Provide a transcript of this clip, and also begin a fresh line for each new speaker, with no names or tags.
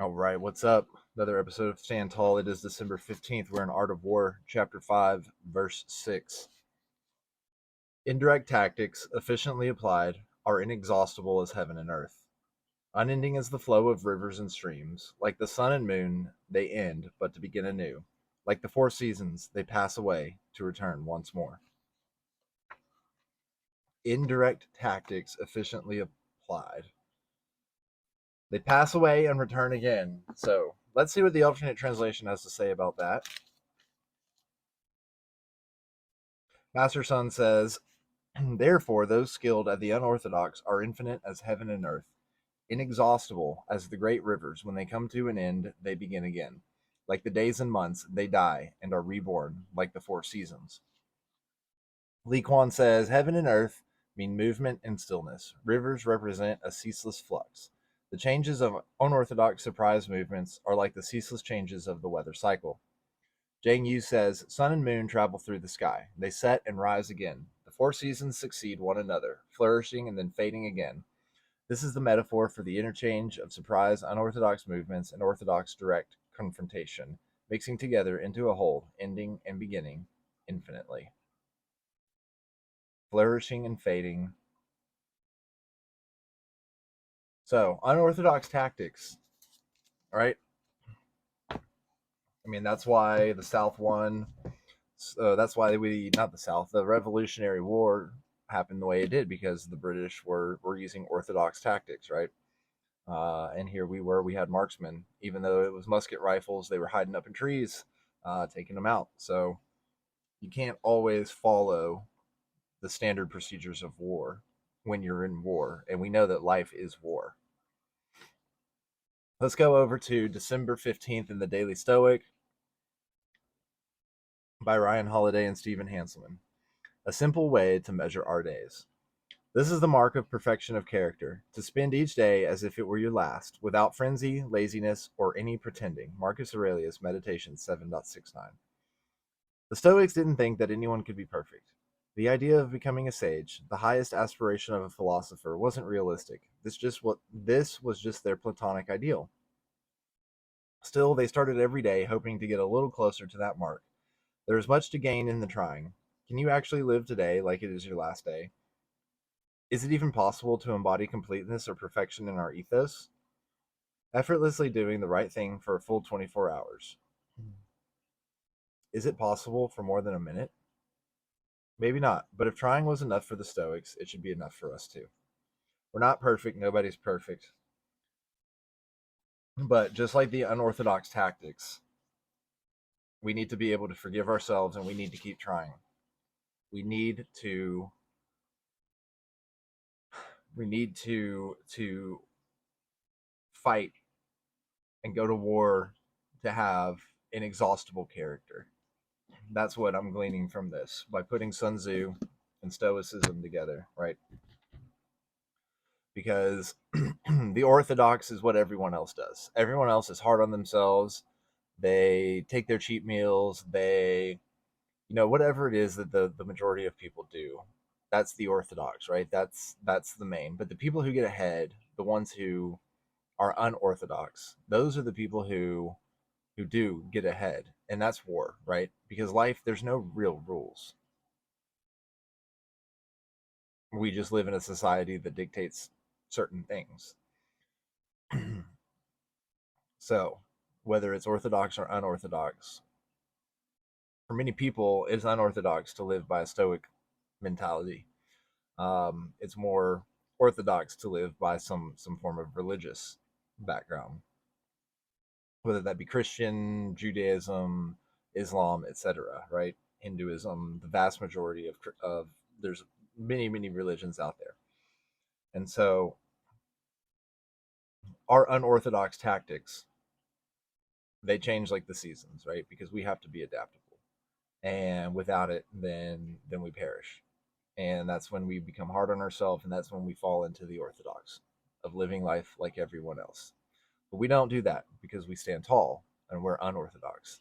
All right, what's up? Another episode of Stand Tall. It is December 15th. We're in Art of War, Chapter 5, Verse 6. Indirect tactics, efficiently applied, are inexhaustible as heaven and earth. Unending as the flow of rivers and streams. Like the sun and moon, they end, but to begin anew. Like the four seasons, they pass away to return once more. Indirect tactics, efficiently applied. They pass away and return again. So let's see what the alternate translation has to say about that. Master Sun says, therefore, those skilled at the unorthodox are infinite as heaven and earth, inexhaustible as the great rivers. When they come to an end, they begin again. Like the days and months, they die and are reborn, like the four seasons. Li Kuan says, heaven and earth mean movement and stillness. Rivers represent a ceaseless flux. The changes of unorthodox surprise movements are like the ceaseless changes of the weather cycle. Jang Yu says, sun and moon travel through the sky. They set and rise again. The four seasons succeed one another, flourishing and then fading again. This is the metaphor for the interchange of surprise, unorthodox movements, and orthodox direct confrontation, mixing together into a whole, ending and beginning infinitely. Flourishing and fading. So, unorthodox tactics, right? I mean, that's why the South won. That's why not the South, the Revolutionary War happened the way it did because the British were using orthodox tactics, right? And here we had marksmen, even though it was musket rifles, they were hiding up in trees, taking them out. So you can't always follow the standard procedures of war when you're in war, and we know that life is war. Let's go over to December 15th in the Daily Stoic by Ryan Holiday and Stephen Hanselman. A simple way to measure our days. This is the mark of perfection of character, to spend each day as if it were your last, without frenzy, laziness, or any pretending. Marcus Aurelius, Meditation 7.69. The Stoics didn't think that anyone could be perfect. The idea of becoming a sage, the highest aspiration of a philosopher, wasn't realistic. This was just their platonic ideal. Still, they started every day hoping to get a little closer to that mark. There is much to gain in the trying. Can you actually live today like it is your last day? Is it even possible to embody completeness or perfection in our ethos? Effortlessly doing the right thing for a full 24 hours. Is it possible for more than a minute? Maybe not, but if trying was enough for the Stoics, it should be enough for us too. We're not perfect, nobody's perfect. But just like the unorthodox tactics, we need to be able to forgive ourselves and we need to keep trying. We need to we need to fight and go to war to have inexhaustible character. That's what I'm gleaning from this by putting Sun Tzu and Stoicism together, right? Because the orthodox is what everyone else does. Everyone else is hard on themselves. They take their cheat meals. Whatever it is that the majority of people do, that's the orthodox, right? That's the main. But the people who get ahead, the ones who are unorthodox, those are the people who do get ahead, and that's war, right? Because life, there's no real rules. We just live in a society that dictates certain things. So, whether it's orthodox or unorthodox, for many people, it's unorthodox to live by a stoic mentality. It's more orthodox to live by some form of religious background, whether that be Christian, Judaism, Islam, etc. Right? Hinduism, the vast majority of there's many religions out there, and so our unorthodox tactics, they change like the seasons, right? Because we have to be adaptable, and without it, then we perish, and that's when we become hard on ourselves, and that's when we fall into the orthodox of living life like everyone else. But we don't do that because we stand tall and we're unorthodox.